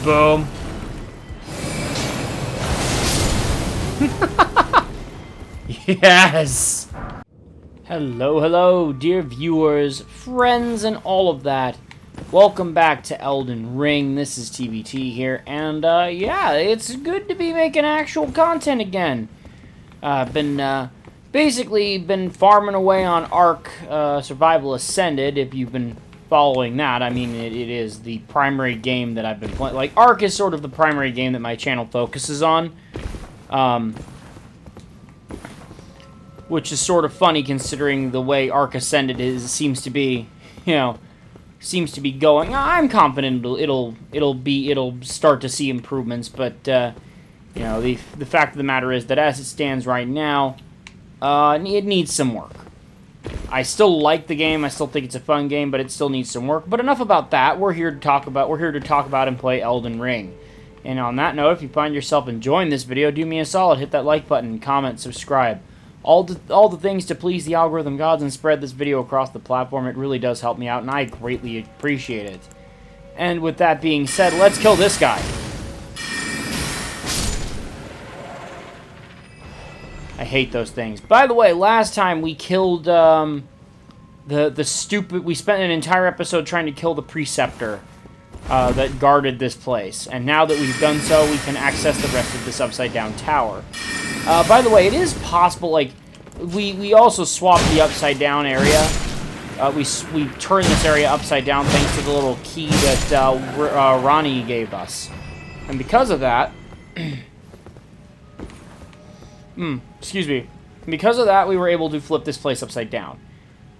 Boom. Yes! Hello, hello, dear viewers, friends, and all of that. Welcome back to Elden Ring. This is TBT here, and, yeah, it's good to be making actual content again. I've been, basically been farming away on Ark, Survival Ascended, if you've been following that. I mean, it is the primary game that I've been playing. Like, Ark is sort of the primary game that my channel focuses on. Which is sort of funny considering the way Ark Ascended seems to be, you know, seems to be going. I'm confident it'll start to see improvements, but you know, the fact of the matter is that as it stands right now, it needs some work. I still like the game. I still think it's a fun game, but it still needs some work. But enough about that. We're here to talk about and play Elden Ring. And on that note, if you find yourself enjoying this video, do me a solid, hit that like button, comment, subscribe. All the things to please the algorithm gods and spread this video across the platform. It really does help me out, and I greatly appreciate it. And with that being said, let's kill this guy. I hate those things. By the way, last time we killed the stupid... We spent an entire episode trying to kill the Preceptor that guarded this place. And now that we've done so, we can access the rest of this upside-down tower. By the way, it is possible, like, we also swapped the upside-down area. We turned this area upside down thanks to the little key that Ronnie gave us. And because of that... excuse me. Because of that, we were able to flip this place upside down.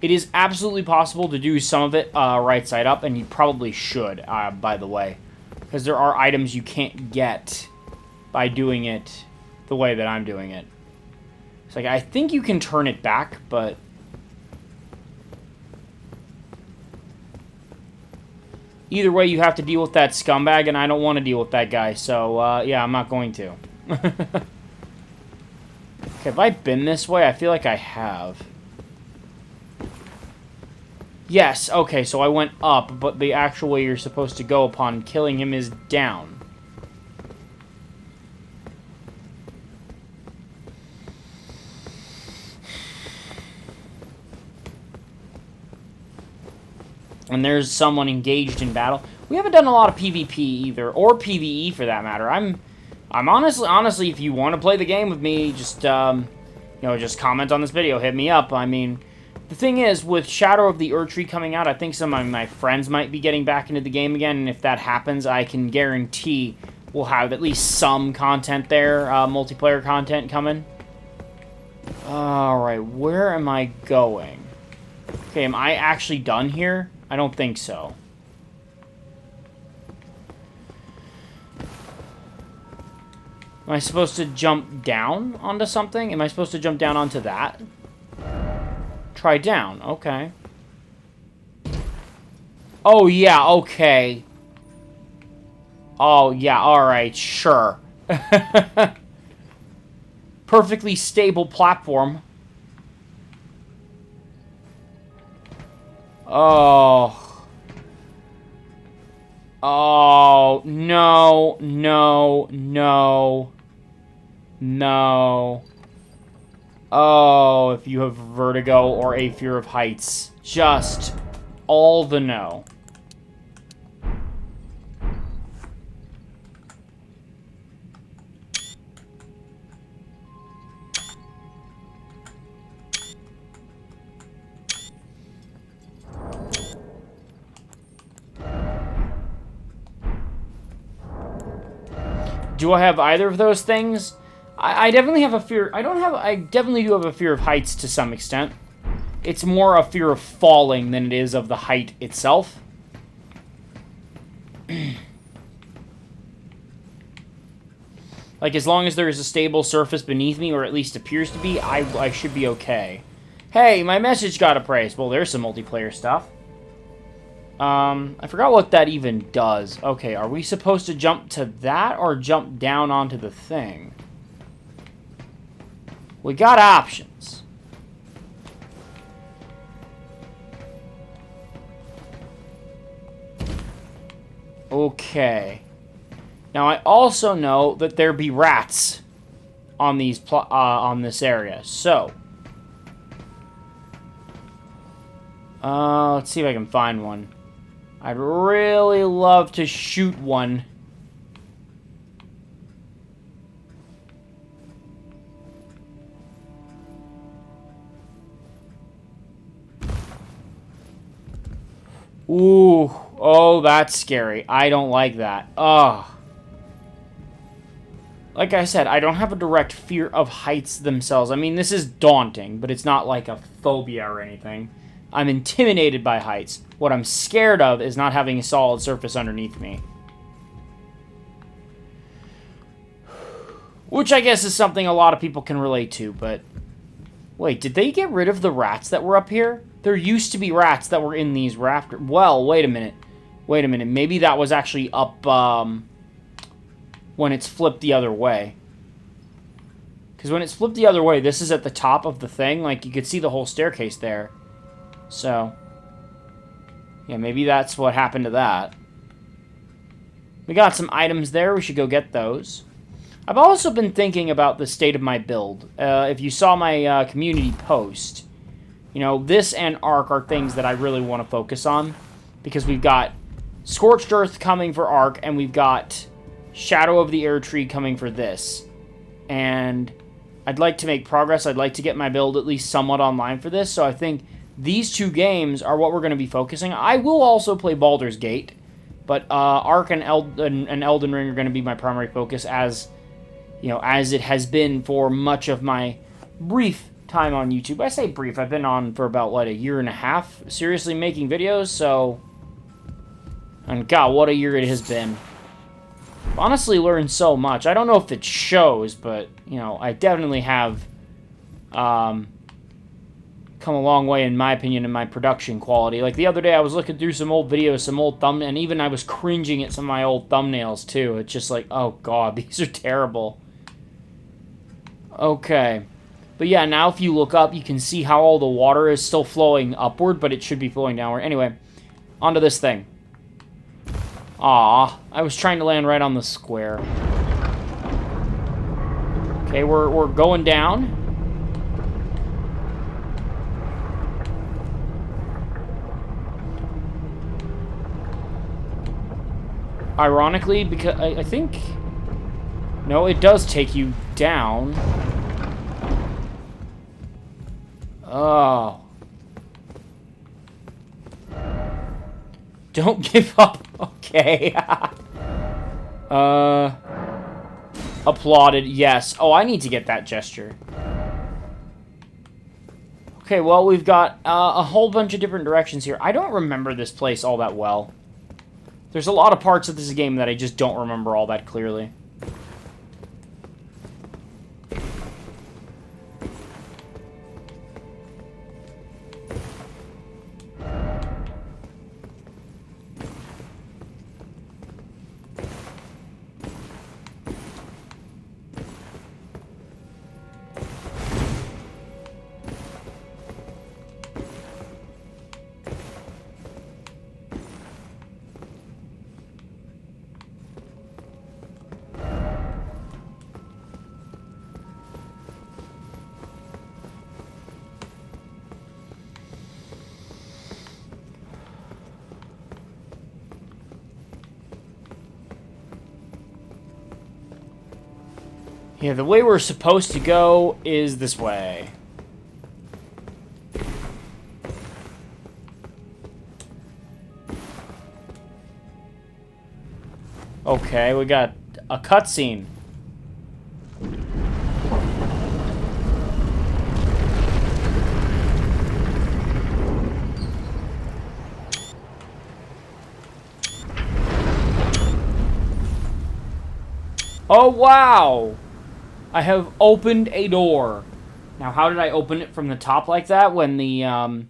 It is absolutely possible to do some of it right side up, and you probably should, by the way. Because there are items you can't get by doing it the way that I'm doing it. It's like, I think you can turn it back, but... Either way, you have to deal with that scumbag, and I don't want to deal with that guy, so, yeah, I'm not going to. Okay, have I been this way? I feel like I have. Yes, okay, so I went up, but the actual way you're supposed to go upon killing him is down. And there's someone engaged in battle. We haven't done a lot of PvP either, or PvE for that matter. I'm honestly, if you want to play the game with me, just, you know, just comment on this video, hit me up. I mean, the thing is, with Shadow of the Erdtree coming out, I think some of my friends might be getting back into the game again, and if that happens, I can guarantee we'll have at least some content there, multiplayer content coming. Alright, where am I going? Okay, am I actually done here? I don't think so. Am I supposed to jump down onto something? Am I supposed to jump down onto that? Try down. Okay. Oh, yeah, okay. Oh, yeah, alright, sure. Perfectly stable platform. Oh. Oh, no, no, no. No. Oh, if you have vertigo or a fear of heights. Just all the no. Do I have either of those things? I definitely have a fear. I definitely do have a fear of heights to some extent. It's more a fear of falling than it is of the height itself. Like, as long as there is a stable surface beneath me, or at least appears to be, I should be okay. Hey, my message got appraised. Well, there's some multiplayer stuff. I forgot what that even does. Okay, are we supposed to jump to that or jump down onto the thing? We got options. Okay. Now, I also know that there be rats on these on this area. So, let's see if I can find one. I'd really love to shoot one. Ooh, oh, that's scary. I don't like that. Ugh. Like I said, I don't have a direct fear of heights themselves. I mean, this is daunting, but it's not like a phobia or anything. I'm intimidated by heights. What I'm scared of is not having a solid surface underneath me. Which I guess is something a lot of people can relate to, but... Wait, did they get rid of the rats that were up here? There used to be rats that were in these rafters. Well, wait a minute. Wait a minute. Maybe that was actually up, when it's flipped the other way. Because when it's flipped the other way, this is at the top of the thing. Like, you could see the whole staircase there. So, yeah, maybe that's what happened to that. We got some items there. We should go get those. I've also been thinking about the state of my build. If you saw my community post, you know, this and Ark are things that I really want to focus on. Because we've got Scorched Earth coming for Ark, and we've got Shadow of the Air Tree coming for this. And I'd like to make progress. I'd like to get my build at least somewhat online for this. So I think these two games are what we're going to be focusing on. I will also play Baldur's Gate. But Ark and Elden Ring are going to be my primary focus as... You know, as it has been for much of my brief time on YouTube. I say brief, I've been on for about, what, a year and a half, seriously making videos, so... And God, what a year it has been. I've honestly learned so much. I don't know if it shows, but, you know, I definitely have come a long way, in my opinion, in my production quality. Like, the other day, I was looking through some old videos, some old thumbnails, and even I was cringing at some of my old thumbnails, too. It's just like, oh, God, these are terrible. Okay. But yeah, now if you look up, you can see how all the water is still flowing upward, but it should be flowing downward. Anyway, onto this thing. Aw, I was trying to land right on the square. Okay, we're going down. Ironically, because I think... No, it does take you down. Oh. Don't give up. Okay. Applauded. Yes. Oh, I need to get that gesture. Okay, well, we've got a whole bunch of different directions here. I don't remember this place all that well. There's a lot of parts of this game that I just don't remember all that clearly. Yeah, the way we're supposed to go is this way. Okay, we got a cutscene. Oh, wow! I have opened a door. Now, how did I open it from the top like that when the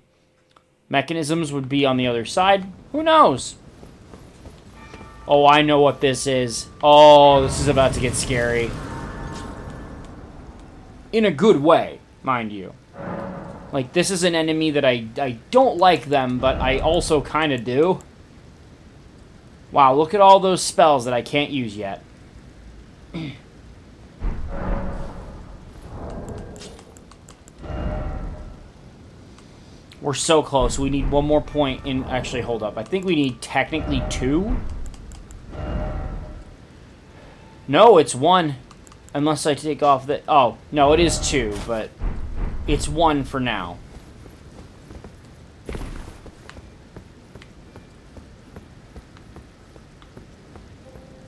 mechanisms would be on the other side? Who knows? Oh, I know what this is. Oh, this is about to get scary. In a good way, mind you. Like, this is an enemy that I don't like them, but I also kind of do. Wow, look at all those spells that I can't use yet. We're so close. We need one more point in... Actually, hold up. I think we need technically 2. No, it's 1. Unless I take off the... Oh, no, it is 2, but it's 1 for now.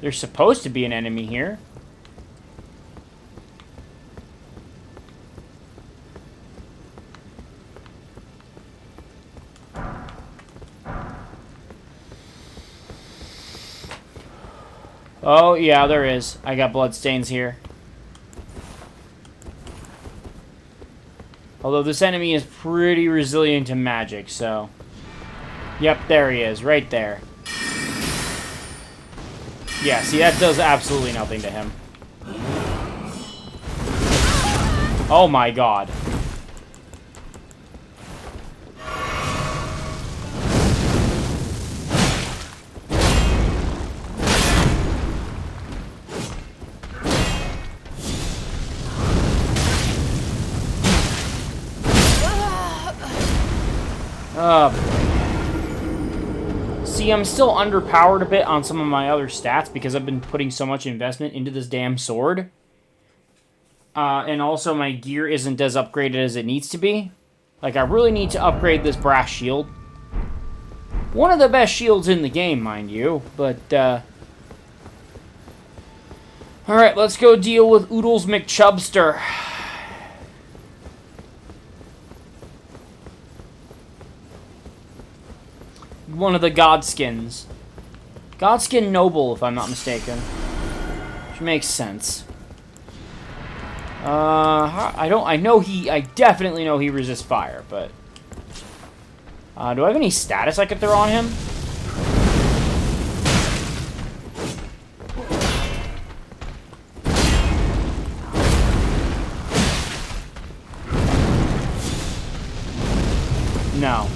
There's supposed to be an enemy here. Oh, yeah, there is. I got bloodstains here. Although this enemy is pretty resilient to magic, so... Yep, there he is, right there. Yeah, see, that does absolutely nothing to him. Oh my god. See, I'm still underpowered a bit on some of my other stats because I've been putting so much investment into this damn sword. And also my gear isn't as upgraded as it needs to be. Like, I really need to upgrade this brass shield. One of the best shields in the game, mind you, but, Alright, let's go deal with Oodles McChubster. One of the Godskins. Godskin Noble, if I'm not mistaken. Which makes sense. I definitely know he resists fire, but... do I have any status I could throw on him? No.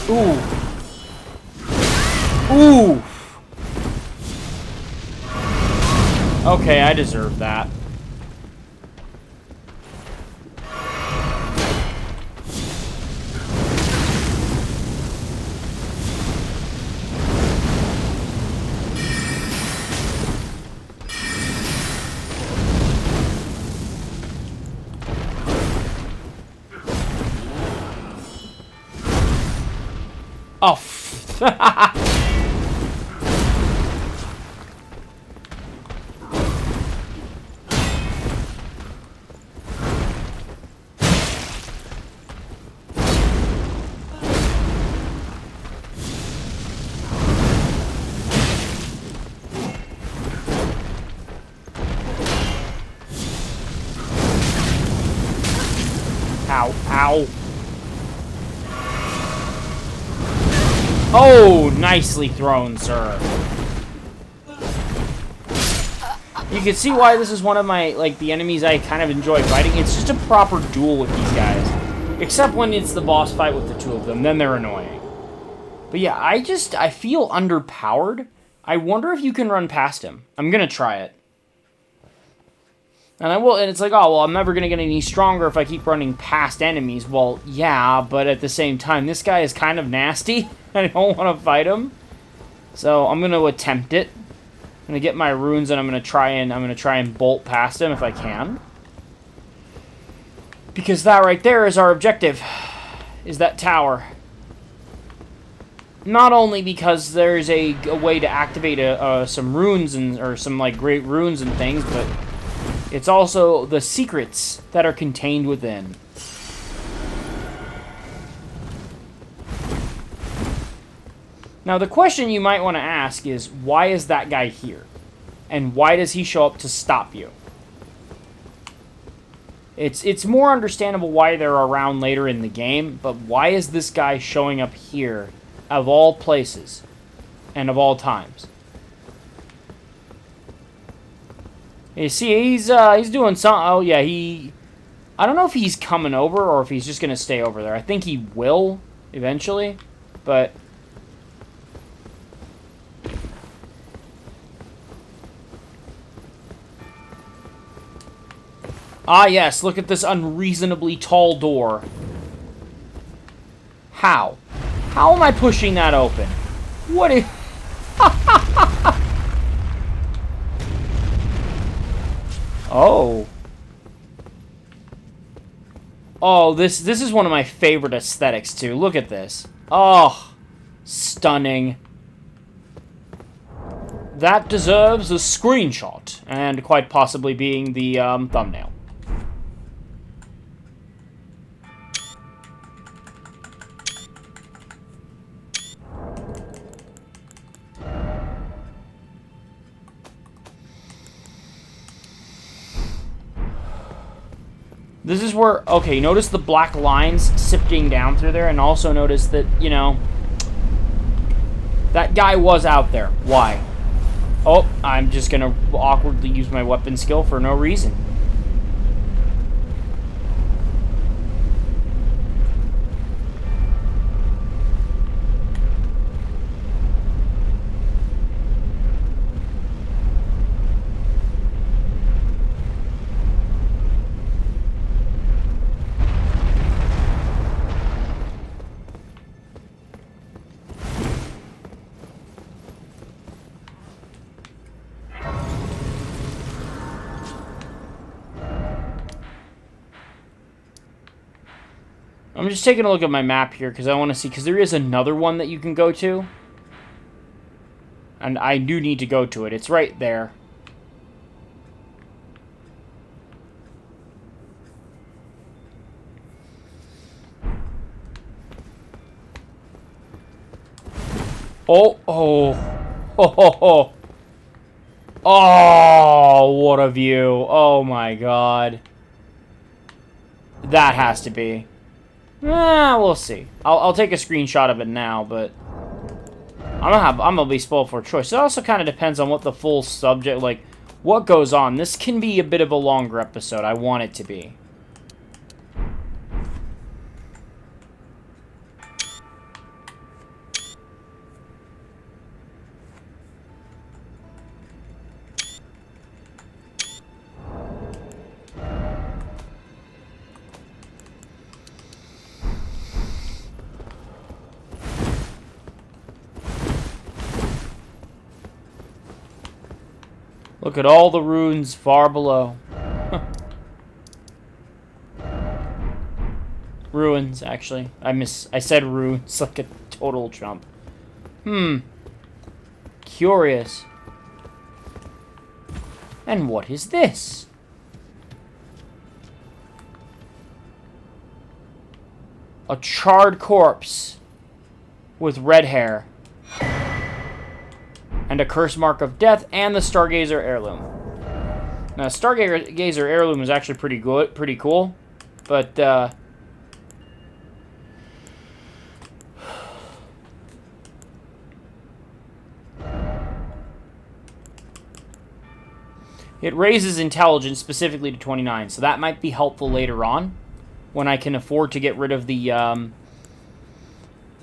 Ooh. Ooh. Okay, I deserve that. Oh, Ow, ow. Oh, nicely thrown, sir. You can see why this is one of my, like, the enemies I kind of enjoy fighting. It's just a proper duel with these guys. Except when it's the boss fight with the two of them, then they're annoying. But yeah, I feel underpowered. I wonder if you can run past him. I'm gonna try it. And I will, and it's like, oh, well, I'm never gonna get any stronger if I keep running past enemies. Well, yeah, but at the same time, this guy is kind of nasty. I don't want to fight him. So I'm gonna attempt it. I'm gonna get my runes and I'm gonna try and bolt past him if I can. Because that right there is our objective. Is that tower. Not only because there's a way to activate some runes or some like great runes and things, but it's also the secrets that are contained within. Now, the question you might want to ask is, why is that guy here? And why does he show up to stop you? It's more understandable why they're around later in the game, but why is this guy showing up here, of all places, and of all times? You see, he's doing something. Oh yeah, I don't know if he's coming over or if he's just gonna stay over there. I think he will eventually, but. Ah, yes, look at this unreasonably tall door. How? How am I pushing that open? What is... Oh. Oh, this is one of my favorite aesthetics, too. Look at this. Oh, stunning. That deserves a screenshot, and quite possibly being the thumbnail. This is where, okay, notice the black lines sifting down through there, and also notice that, you know, that guy was out there. Why? Oh, I'm just gonna awkwardly use my weapon skill for no reason. I'm just taking a look at my map here because I want to see, because there is another one that you can go to. And I do need to go to it. It's right there. Oh, oh, oh, oh, oh. Oh, what a view. Oh my god. That has to be. We'll see. I'll take a screenshot of it now, but I'm gonna be spoiled for choice. It also kind of depends on what the full subject, like, what goes on. This can be a bit of a longer episode. I want it to be. Look at all the runes far below. Ruins, actually. I said runes like a total chump. Curious. And what is this? A charred corpse with red hair. And a curse mark of death, and the Stargazer heirloom. Now, Stargazer heirloom is actually pretty good, pretty cool, but it raises intelligence specifically to 29, so that might be helpful later on when I can afford to get rid of the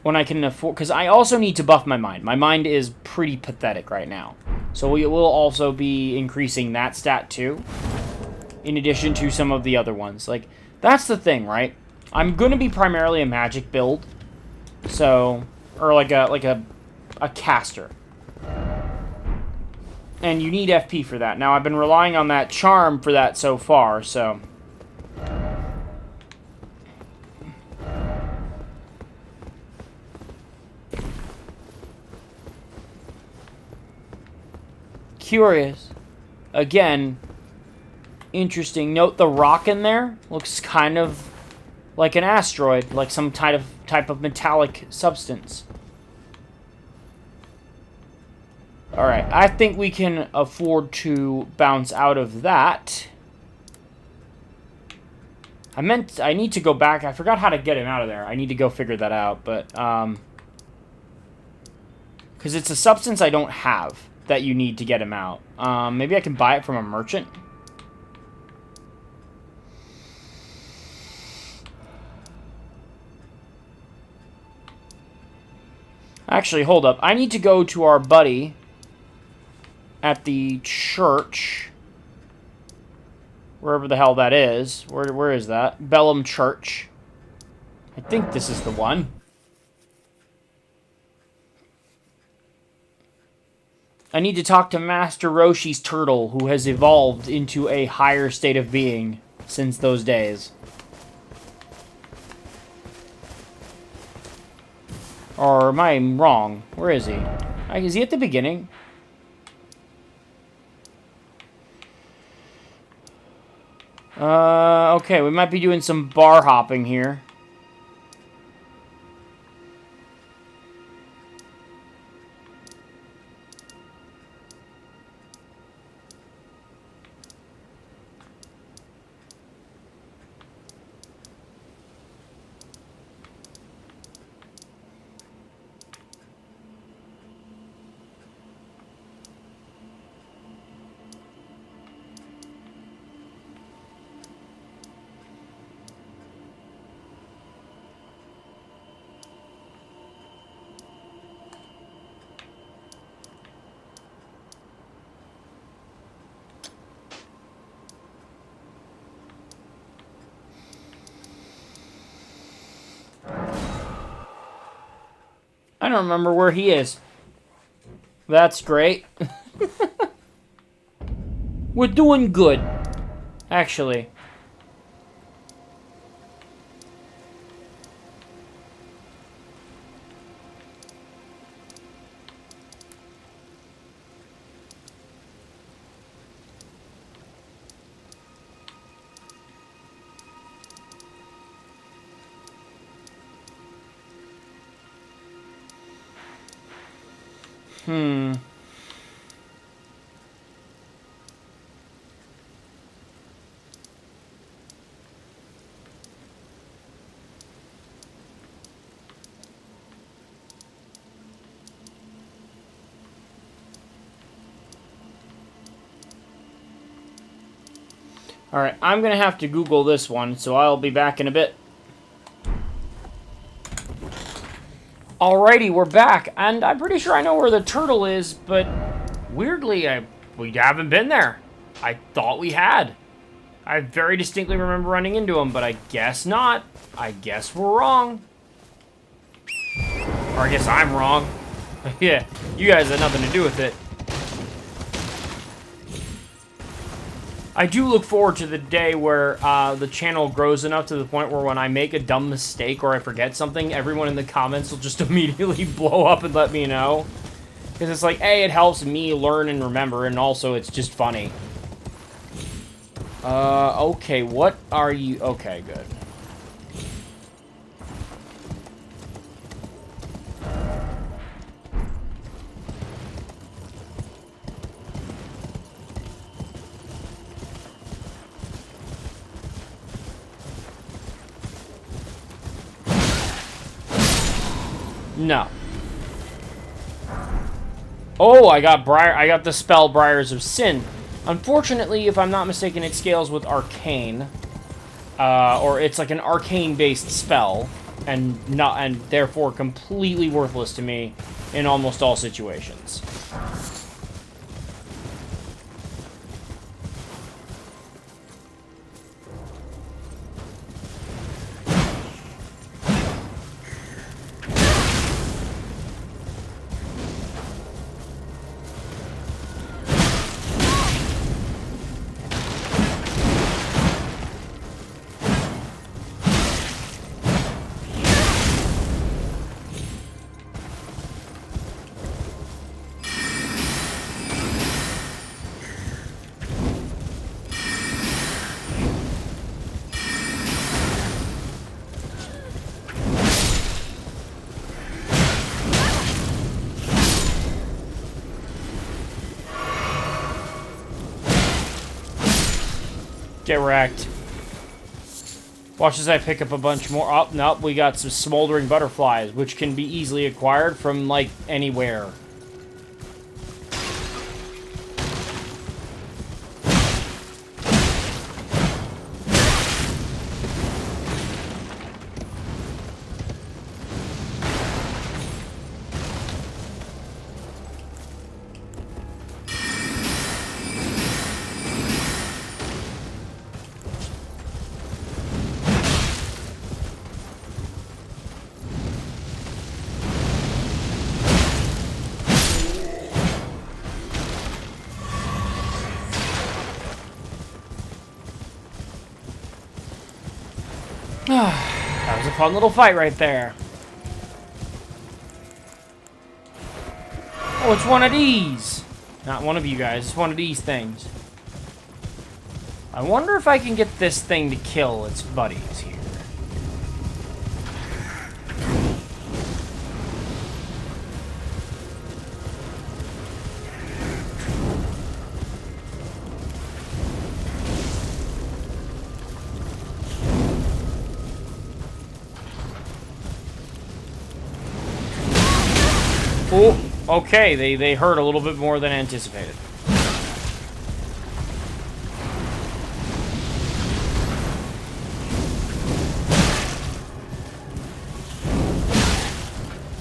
when I can afford, because I also need to buff my mind. My mind is pretty pathetic right now. So we will also be increasing that stat too, in addition to some of the other ones. Like, that's the thing, right? I'm going to be primarily a magic build, so, or like a caster. And you need FP for that. Now, I've been relying on that charm for that so far, so... Curious. Again, interesting. Note the rock in there looks kind of like an asteroid, like some type of metallic substance. Alright, I think we can afford to bounce out of that. I need to go back. I forgot how to get him out of there. I need to go figure that out, but, because it's a substance I don't have that you need to get him out. Maybe I can buy it from a merchant? Actually, hold up. I need to go to our buddy at the church. Wherever the hell that is. Where is that? Bellum Church. I think this is the one. I need to talk to Master Roshi's turtle, who has evolved into a higher state of being since those days. Or am I wrong? Where is he? Is he at the beginning? Okay, we might be doing some bar hopping here. I don't remember where he is. That's great. We're doing good, actually. Alright, I'm gonna have to Google this one, so I'll be back in a bit. Alrighty, we're back, and I'm pretty sure I know where the turtle is, but weirdly, we haven't been there. I thought we had. I very distinctly remember running into him, but I guess not. I guess we're wrong. Or I guess I'm wrong. Yeah, you guys had nothing to do with it. I do look forward to the day where the channel grows enough to the point where when I make a dumb mistake or I forget something, everyone in the comments will just immediately blow up and let me know. Because it's like, A, it helps me learn and remember, and also it's just funny. Okay, what are you... Okay, good. No. Oh, I got the spell Briars of Sin. Unfortunately, if I'm not mistaken, it scales with Arcane. Or it's like an arcane-based spell, and therefore completely worthless to me in almost all situations. Get wrecked. Watch as I pick up a bunch more. Oh, nope, we got some smoldering butterflies, which can be easily acquired from, like, anywhere. That was a fun little fight right there. Oh, it's one of these. Not one of you guys. It's one of these things. I wonder if I can get this thing to kill its buddies here. Oh, okay, they hurt a little bit more than anticipated.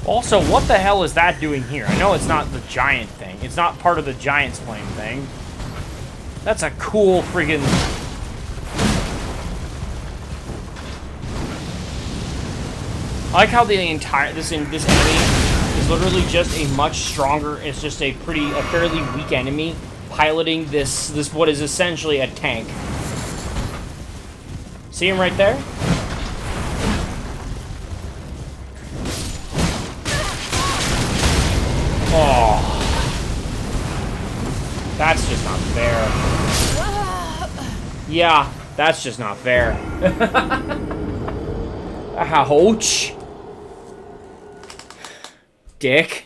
Also, what the hell is that doing here? I know it's not the giant thing. It's not part of the Giant's Flame thing. That's a cool friggin'... I like how the entire... This enemy is literally just a much stronger... It's just a fairly weak enemy piloting this what is essentially a tank. See him right there? Oh. That's just not fair. Yeah, that's just not fair. Ouch. Dick.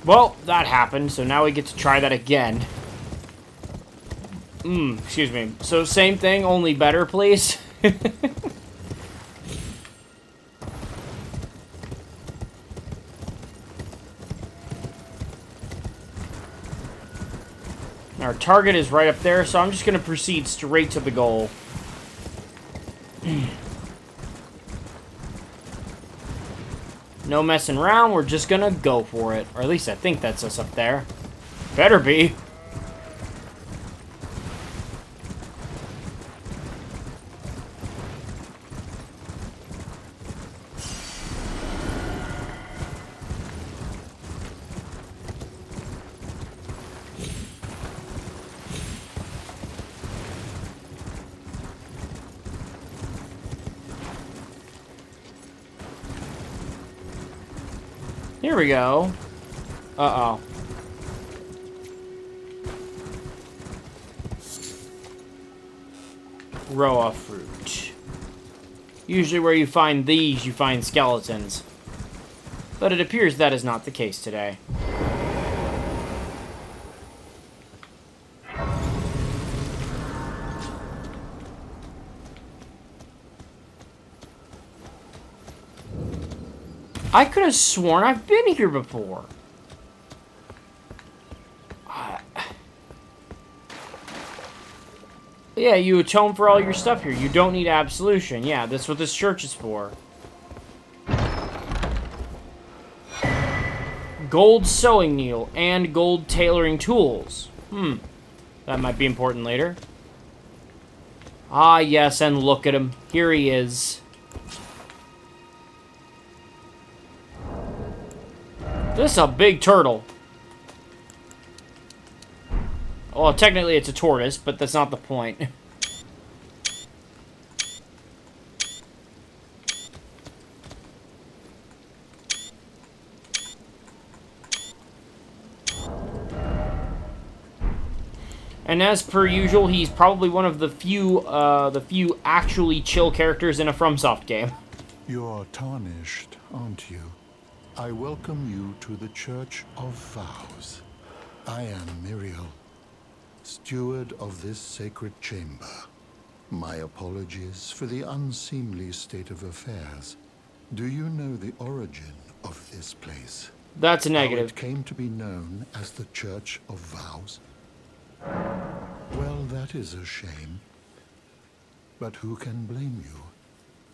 Well, that happened, so now we get to try that again. Excuse me. So same thing, only better, please. Our target is right up there, so I'm just going to proceed straight to the goal. No messing around, we're just gonna go for it. Or at least I think that's us up there. Better be. Here we go. Uh-oh. Roa fruit. Usually where you find these, you find skeletons. But it appears that is not the case today. I could have sworn I've been here before. Yeah, you atone for all your stuff here. You don't need absolution. Yeah, that's what this church is for. Gold sewing needle and gold tailoring tools. That might be important later. Ah, yes, and look at him. Here he is. This is a big turtle. Well, technically it's a tortoise, but that's not the point. And as per usual, he's probably one of the few actually chill characters in a FromSoft game. You're tarnished, aren't you? I welcome you to the Church of Vows. I am Miriel, steward of this sacred chamber. My apologies for the unseemly state of affairs. Do you know the origin of this place? That's a negative. How it came to be known as the Church of Vows? Well, that is a shame. But who can blame you?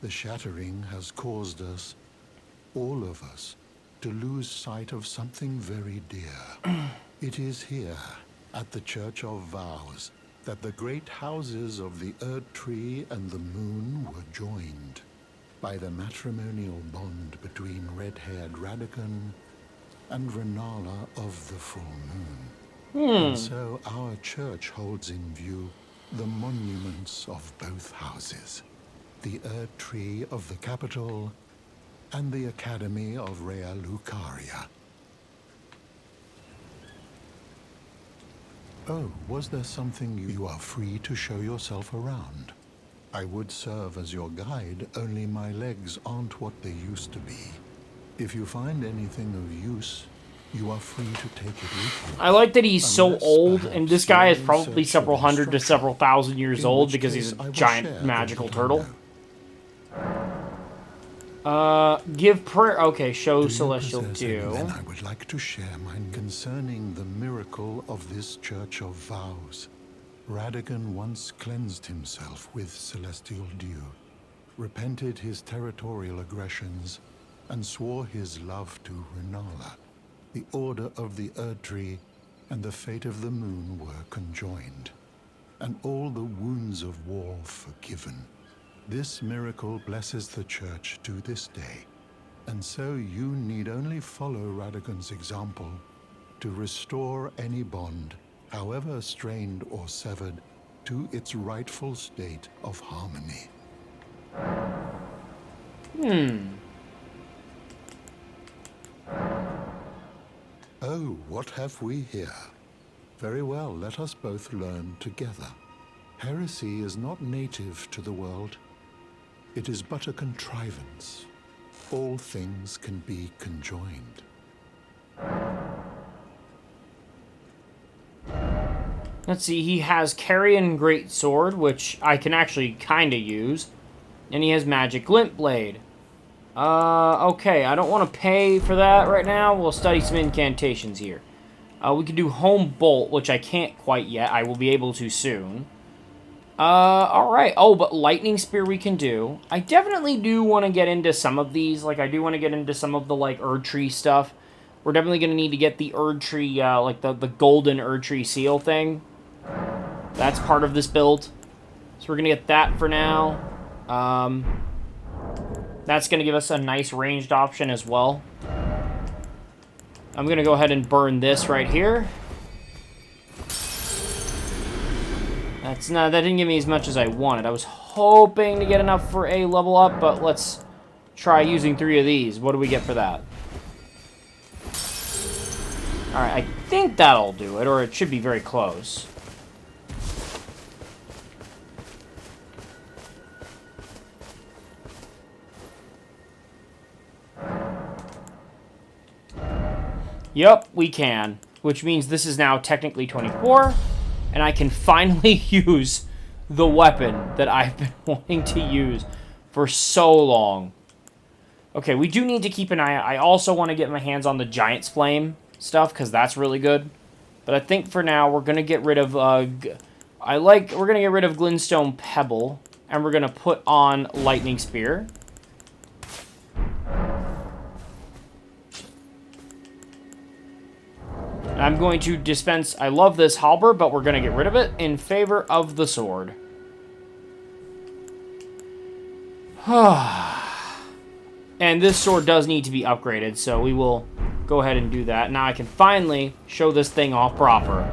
The shattering has caused us, all of us, to lose sight of something very dear. It is here, at the Church of Vows, that the great houses of the Erd Tree and the Moon were joined by the matrimonial bond between red-haired Radagon and Renala of the Full Moon. And so our church holds in view the monuments of both houses, the Erd Tree of the capital and the Academy of Rea Lucaria. Oh, was there something you are free to show yourself around? I would serve as your guide, only my legs aren't what they used to be. If you find anything of use, you are free to take it with you. I like that he's so Unless old, perhaps and this guy is you're in probably search several of hundred to several instruction, thousand years in old which because he's case I a will giant share magical what I turtle. know. Give prayer. Okay, show Do you celestial possess dew. anything I would like to share mine concerning the miracle of this Church of Vows. Radagon once cleansed himself with celestial dew, repented his territorial aggressions, and swore his love to Renala. The order of the Erd Tree and the fate of the Moon were conjoined, and all the wounds of war forgiven. This miracle blesses the Church to this day, and so you need only follow Radagon's example to restore any bond, however strained or severed, to its rightful state of harmony. Oh, what have we here? Very well, let us both learn together. Heresy is not native to the world. It is but a contrivance. All things can be conjoined. Let's see, he has Carian Greatsword, which I can actually kind of use. And he has Magic Glint Blade. Okay, I don't want to pay for that right now. We'll study some incantations here. We can do Home Bolt, which I can't quite yet. I will be able to soon. Alright. Oh, but Lightning Spear we can do. I definitely do want to get into some of these. Like, I do want to get into some of the, like, Erd Tree stuff. We're definitely going to need to get the Erd Tree, like, the golden Erd Tree seal thing. That's part of this build. So we're going to get that for now. That's going to give us a nice ranged option as well. I'm going to go ahead and burn this right here. That didn't give me as much as I wanted. I was hoping to get enough for a level up, but let's try using 3 of these. What do we get for that? Alright, I think that'll do it, or it should be very close. Yep, we can. Which means this is now technically 24. And I can finally use the weapon that I've been wanting to use for so long. Okay, we do need to keep an eye out. I also want to get my hands on the Giant's Flame stuff, because that's really good. But I think for now, we're going to get rid of... we're going to get rid of Glintstone Pebble. And we're going to put on Lightning Spear. I'm going to dispense... I love this halberd, but we're going to get rid of it in favor of the sword. And this sword does need to be upgraded, so we will go ahead and do that. Now I can finally show this thing off proper.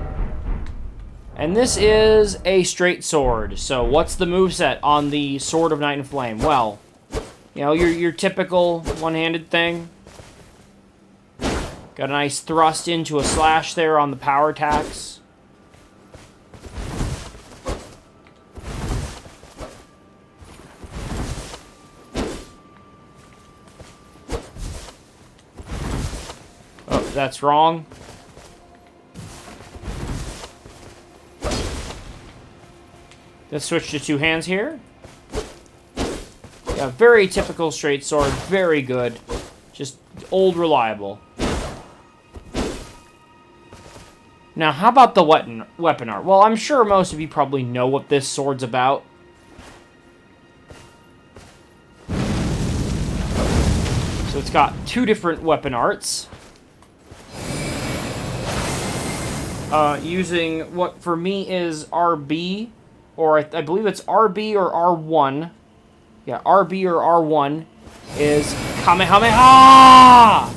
And this is a straight sword. So what's the moveset on the Sword of Night and Flame? Well, you know, your typical one-handed thing. Got a nice thrust into a slash there on the power attacks. that's wrong. Let's switch to two hands here. Yeah, very typical straight sword. Very good. Just old reliable. Now, how about the weapon art? Well, I'm sure most of you probably know what this sword's about. So it's got two different weapon arts. Using what for me is RB, or I believe it's RB or R1. Yeah, RB or R1 is Kamehameha!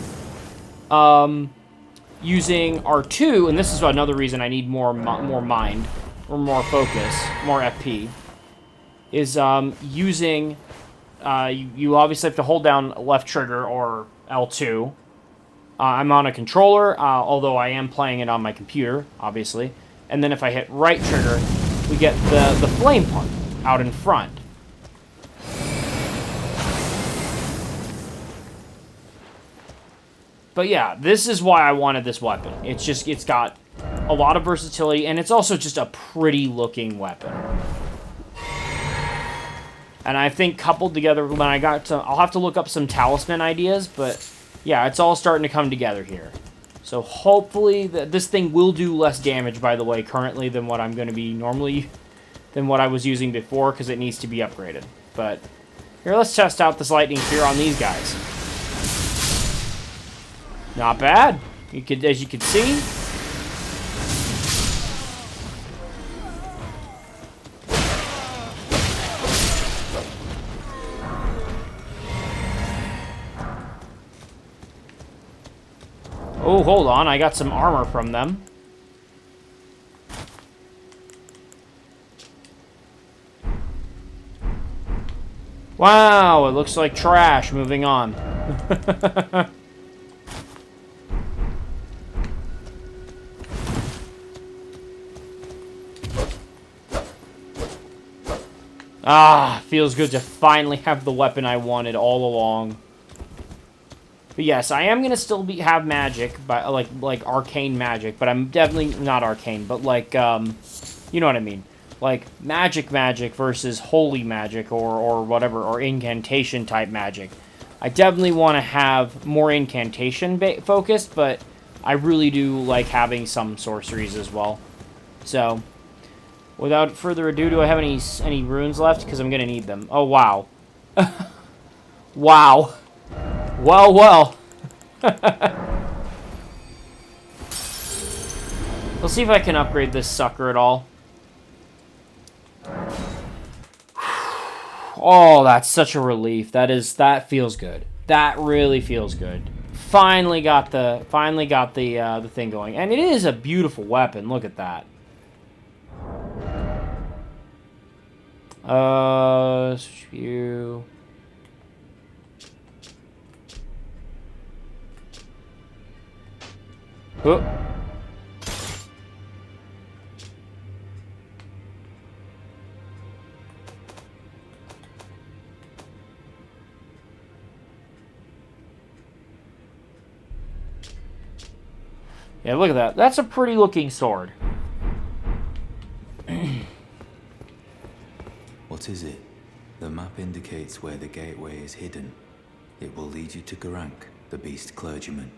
Using R2, and this is another reason I need more mind, or more focus, more FP, is using, you obviously have to hold down left trigger or L2. I'm on a controller, although I am playing it on my computer, obviously. And then if I hit right trigger, we get the flame part out in front. But yeah, this is why I wanted this weapon. It's got a lot of versatility, and it's also just a pretty looking weapon. And I think coupled together, when I got to, I'll have to look up some talisman ideas, but yeah, it's all starting to come together here. So hopefully, this thing will do less damage, by the way, currently than what I'm going to be normally, than what I was using before, because it needs to be upgraded. But here, let's test out this lightning spear on these guys. Not bad. As you can see. Oh, hold on. I got some armor from them. Wow, it looks like trash. Moving on. Ah, feels good to finally have the weapon I wanted all along. But yes, I am gonna still have magic, but like arcane magic. But I'm definitely not arcane, but like you know what I mean, like magic versus holy magic or whatever, or incantation type magic. I definitely want to have more incantation focused, but I really do like having some sorceries as well. So, without further ado, do I have any runes left? Because I'm gonna need them. Oh wow, wow. Well. Let's see if I can upgrade this sucker at all. Oh, that's such a relief. That feels good. That really feels good. Finally got the thing going, and it is a beautiful weapon. Look at that. View. Oh. Yeah, look at that. That's a pretty looking sword. What is it? The map indicates where the gateway is hidden. It will lead you to Garank, the beast clergyman.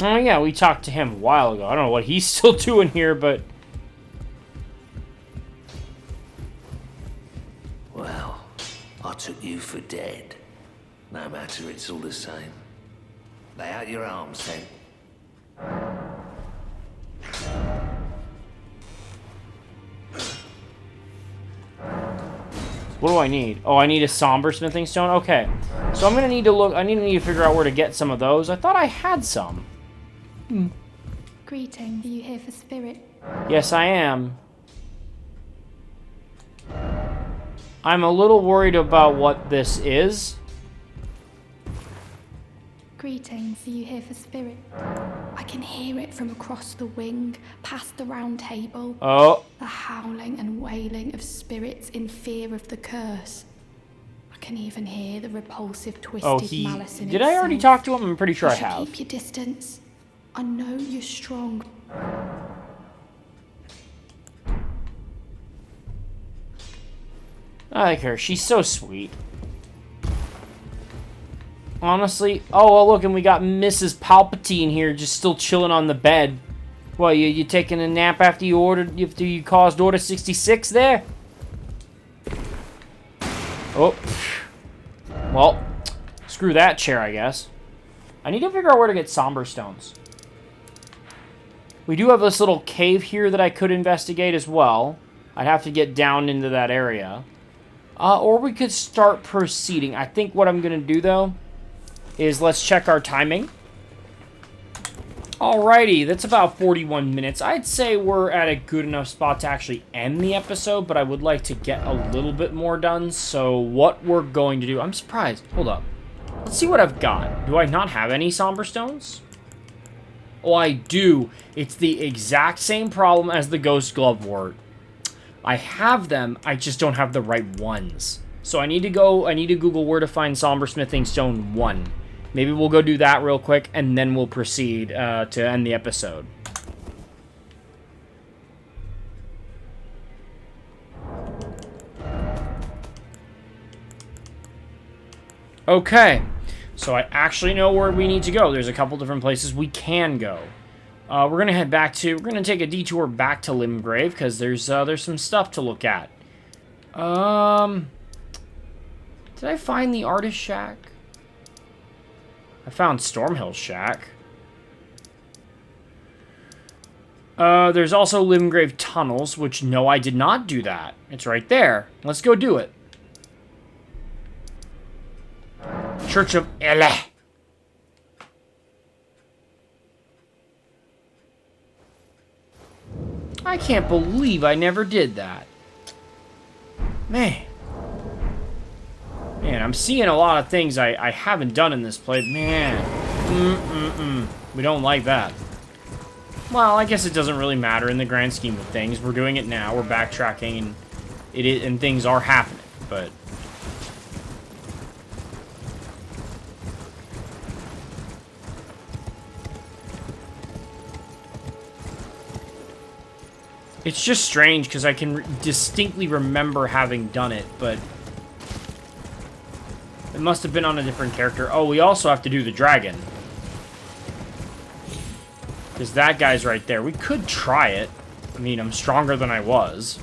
Oh yeah, we talked to him a while ago. I don't know what he's still doing here, but... Well, I took you for dead. No matter, it's all the same. Lay out your arms, then. What do I need? Oh, I need a somber smithing stone? Okay. So I'm gonna need to look... I need to figure out where to get some of those. I thought I had some. Greetings. Are you here for spirit? Yes, I am. I'm a little worried about what this is. Greetings. Are you here for spirit? I can hear it from across the wing, past the round table. Oh. The howling and wailing of spirits in fear of the curse. I can even hear the repulsive, twisted malice in Did I already itself. talk to him? I'm pretty sure I have. Keep your distance. I know you're strong. I like her. She's so sweet. Honestly. Oh, well, look, and we got Mrs. Palpatine here just still chilling on the bed. Well, you taking a nap after you caused Order 66 there? Oh. Well, screw that chair, I guess. I need to figure out where to get somber stones. We do have this little cave here that I could investigate as well. I'd have to get down into that area. Or we could start proceeding. I think what I'm going to do, though, is let's check our timing. Alrighty, that's about 41 minutes. I'd say we're at a good enough spot to actually end the episode, but I would like to get a little bit more done. So what we're going to do... I'm surprised. Hold up. Let's see what I've got. Do I not have any somber stones? Oh, I do. It's the exact same problem as the Ghost Glove Wart. I have them, I just don't have the right ones. So I need to Google where to find Somber Smithing Stone 1. Maybe we'll go do that real quick, and then we'll proceed to end the episode. Okay, so I actually know where we need to go. There's a couple different places we can go. We're gonna head back to. We're gonna take a detour back to Limgrave because there's some stuff to look at. Did I find the artist shack? I found Stormhill's shack. There's also Limgrave tunnels, which no, I did not do that. It's right there. Let's go do it. Church of Ele. I can't believe I never did that. Man, I'm seeing a lot of things I haven't done in this play. Man, we don't like that. Well, I guess it doesn't really matter in the grand scheme of things. We're doing it now. We're backtracking, and things are happening. But it's just strange because I can distinctly remember having done it, but it must have been on a different character. Oh, we also have to do the dragon. Because that guy's right there. We could try it. I mean, I'm stronger than I was.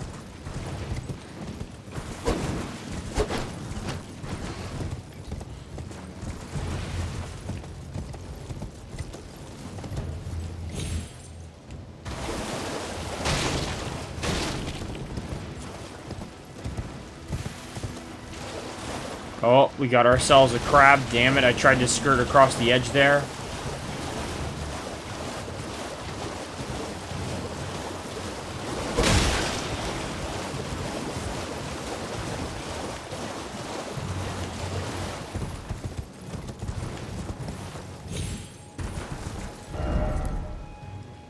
Oh, we got ourselves a crab. Damn it, I tried to skirt across the edge there.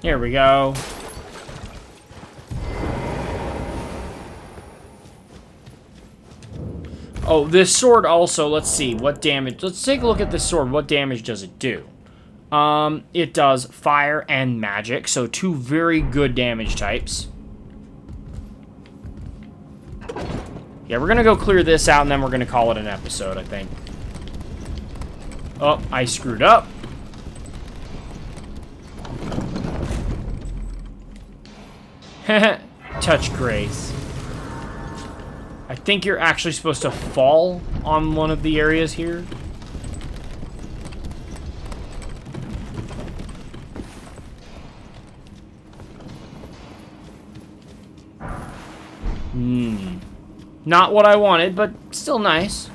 Here we go. Oh, this sword also, let's see, what damage... Let's take a look at this sword. What damage does it do? It does fire and magic, so two very good damage types. Yeah, we're gonna go clear this out, and then we're gonna call it an episode, I think. Oh, I screwed up. Touch grace. I think you're actually supposed to fall on one of the areas here. Not what I wanted, but still nice.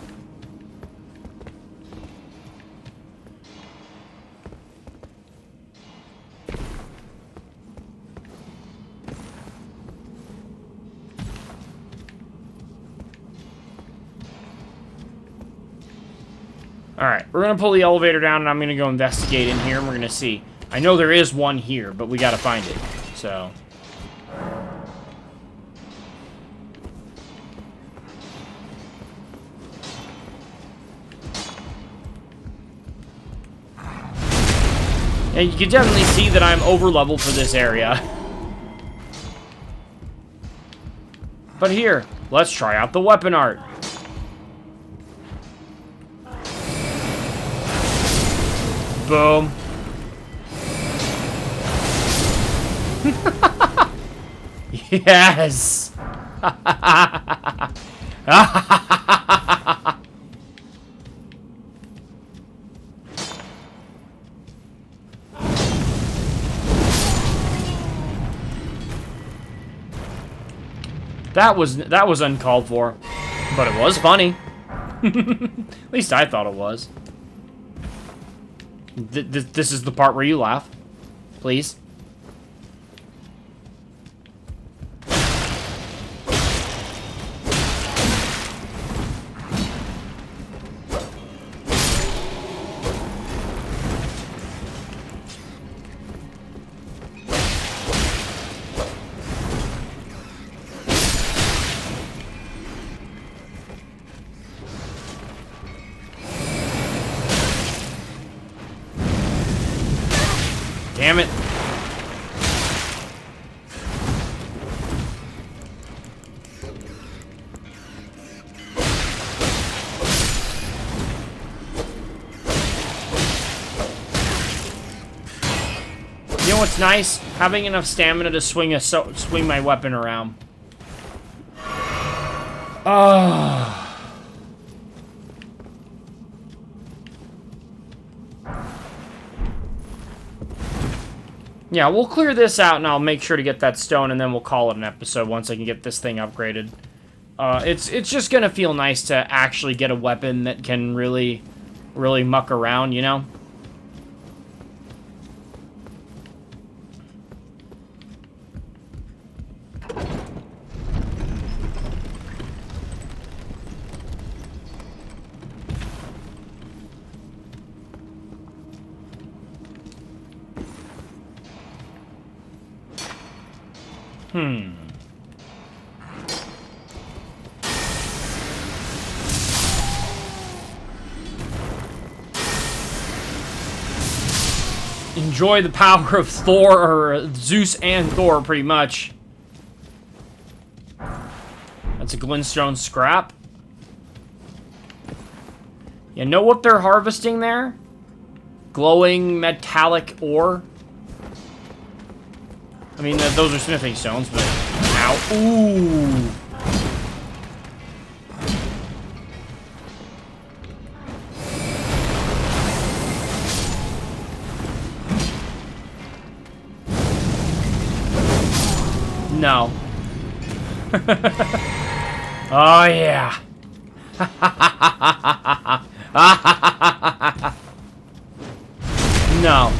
Alright, we're going to pull the elevator down, and I'm going to go investigate in here, and we're going to see. I know there is one here, but we got to find it. So... And you can definitely see that I'm over-leveled for this area. But here, let's try out the weapon art. Boom. Yes. That was uncalled for, but it was funny. At least I thought it was. This is the part where you laugh. Please. Damn it. You know what's nice? Having enough stamina to swing my weapon around. Oh. Yeah, we'll clear this out, and I'll make sure to get that stone, and then we'll call it an episode once I can get this thing upgraded. It's just gonna feel nice to actually get a weapon that can really muck around, you know? Enjoy the power of Thor, or Zeus and Thor, pretty much. That's a glintstone scrap. You know what they're harvesting there? Glowing metallic ore. I mean, those are smithing stones, but... Ow. Ooh. No. Oh, yeah. No.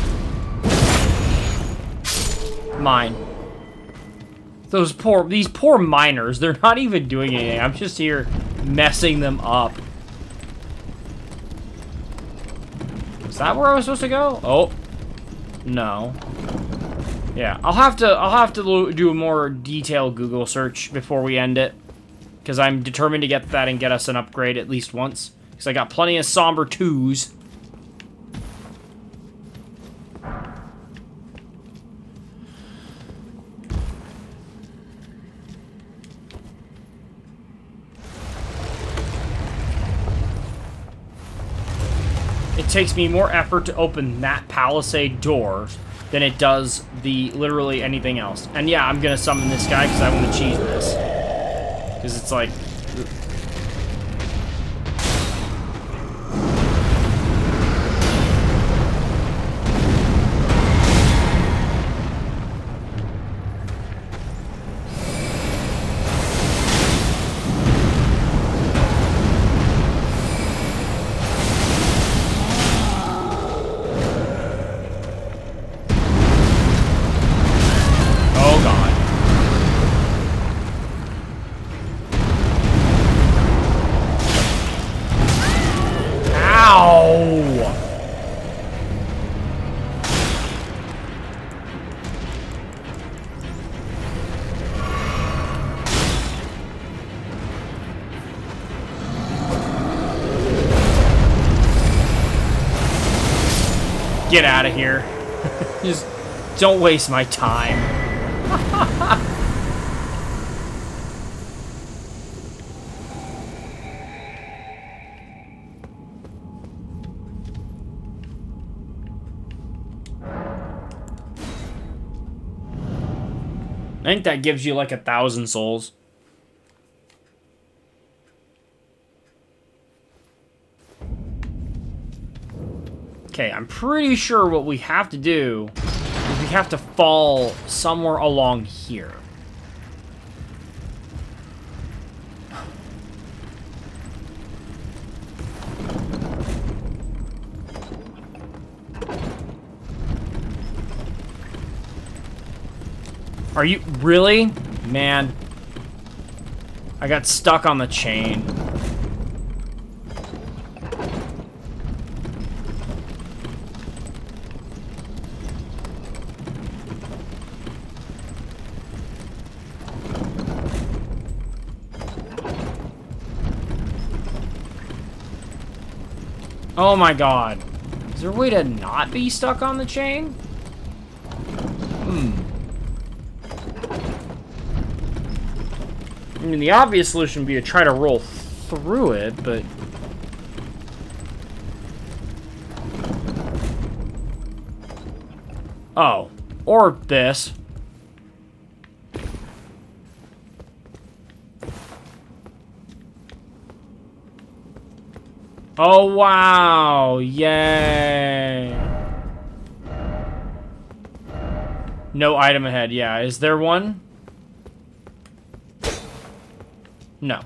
Mine. These poor miners, they're not even doing anything. I'm just here messing them up. Is that where I was supposed to go? Oh. No. Yeah, I'll have to do a more detailed Google search before we end it, because I'm determined to get that and get us an upgrade at least once, because I got plenty of somber 2s. It takes me more effort to open that palisade door than it does literally anything else. And yeah, I'm gonna summon this guy because I want to cheese this. Because it's like... Get out of here. Just don't waste my time. I think that gives you like 1,000 souls. Okay, I'm pretty sure what we have to do is we have to fall somewhere along here. Are you really? Man. I got stuck on the chain. Oh my god. Is there a way to not be stuck on the chain? I mean, the obvious solution would be to try to roll through it, but... Oh. Or this. Oh, wow. Yay. No item ahead. Yeah, is there one? No.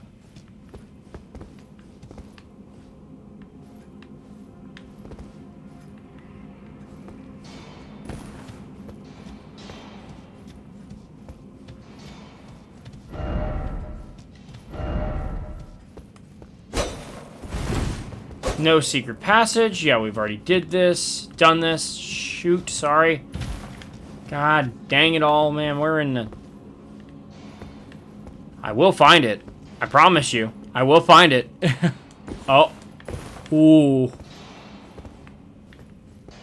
No secret passage. Yeah, we've already done this. Shoot, sorry. God dang it all, man. We're in the... I will find it. I promise you. I will find it. Oh. Ooh.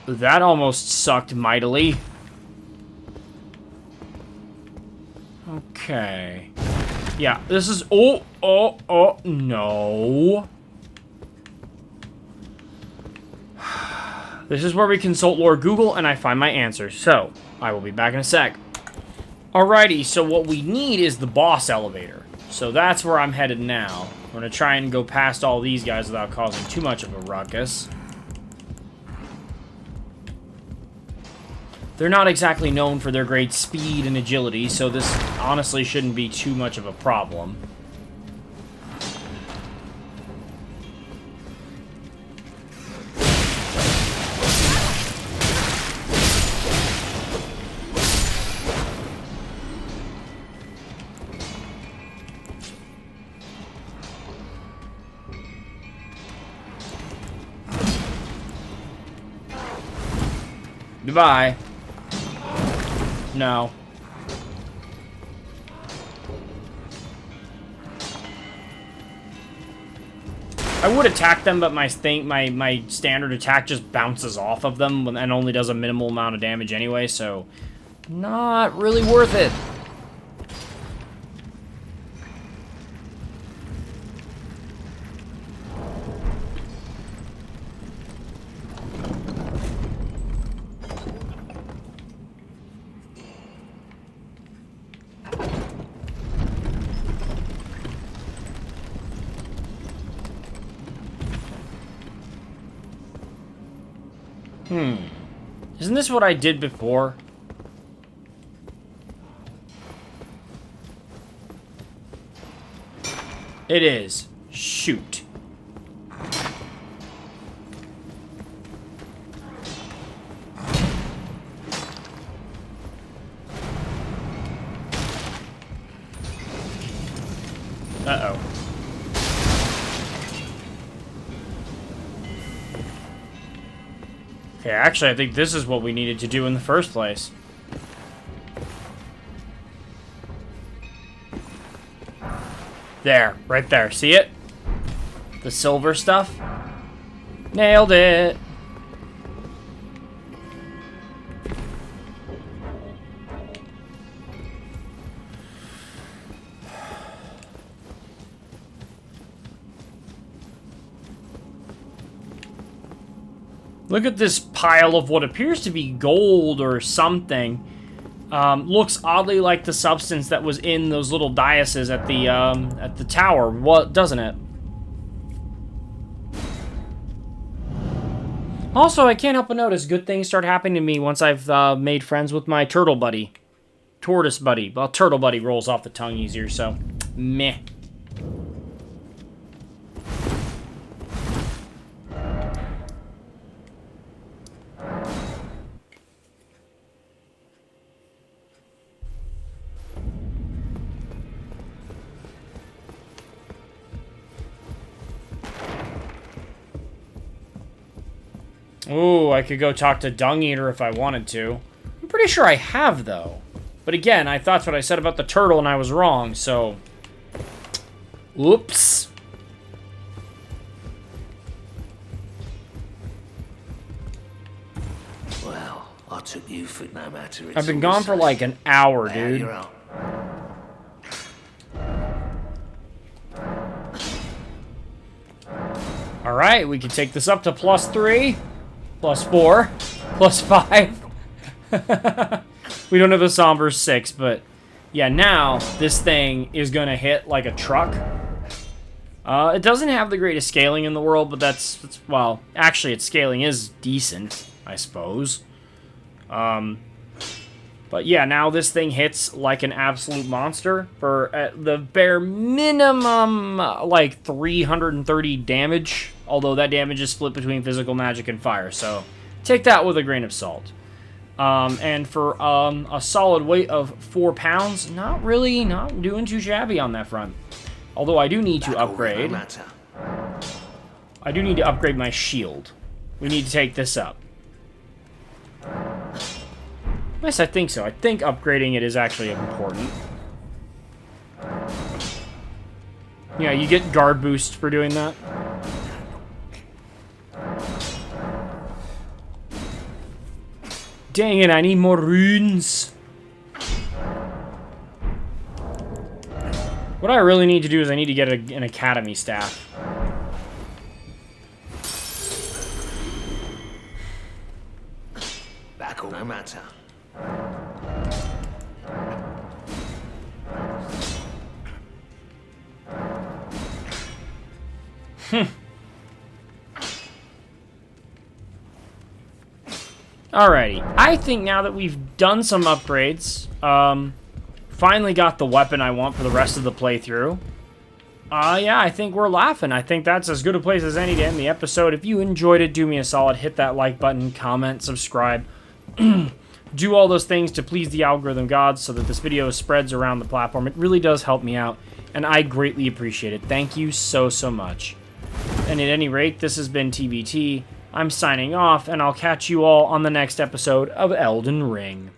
That almost sucked mightily. Okay. Yeah, this is... Oh, no. This is where we consult Lord Google and I find my answers. So, I will be back in a sec. Alrighty, so what we need is the boss elevator. So that's where I'm headed now. I'm going to try and go past all these guys without causing too much of a ruckus. They're not exactly known for their great speed and agility, so this honestly shouldn't be too much of a problem. Goodbye. No. I would attack them, but my standard attack just bounces off of them and only does a minimal amount of damage anyway, so not really worth it. Isn't this what I did before? It is. Shoot. Uh-oh. Okay, actually, I think this is what we needed to do in the first place. There, right there. See it? The silver stuff? Nailed it! Look at this pile of what appears to be gold or something. Looks oddly like the substance that was in those little dioceses at the tower. What, doesn't it? Also, I can't help but notice good things start happening to me once I've made friends with my turtle buddy. Tortoise buddy. Well, turtle buddy rolls off the tongue easier, so meh. Ooh, I could go talk to Dung Eater if I wanted to. I'm pretty sure I have, though. But again, I thought what I said about the turtle and I was wrong, so... Oops. Well, I took you for no matter. It's I've been all gone the for same. like an hour, There dude. you are. Alright, we can take this up to +3, +4, +5. We don't have a somber 6, but yeah, now this thing is gonna hit like a truck. It doesn't have the greatest scaling in the world, but that's well, actually its scaling is decent, I suppose. But yeah, now this thing hits like an absolute monster for at the bare minimum like 330 damage, although that damage is split between physical magic and fire, so take that with a grain of salt. And for a solid weight of 4 pounds, not doing too shabby on that front. Although I do need to That all upgrade. no matter. I do need to upgrade my shield. We need to take this up. Yes, I think so. I think upgrading it is actually important. Yeah, you get guard boost for doing that. Dang it, I need more runes. What I really need to do is I need to get an academy staff. Back all no matter. Alrighty, I think now that we've done some upgrades, finally got the weapon I want for the rest of the playthrough. Yeah, I think we're laughing. I think that's as good a place as any to end the episode. If you enjoyed it, do me a solid, hit that like button, comment, subscribe. Do all those things to please the algorithm gods so that this video spreads around the platform. It really does help me out, and I greatly appreciate it. Thank you so much. And at any rate, this has been TBT. I'm signing off, and I'll catch you all on the next episode of Elden Ring.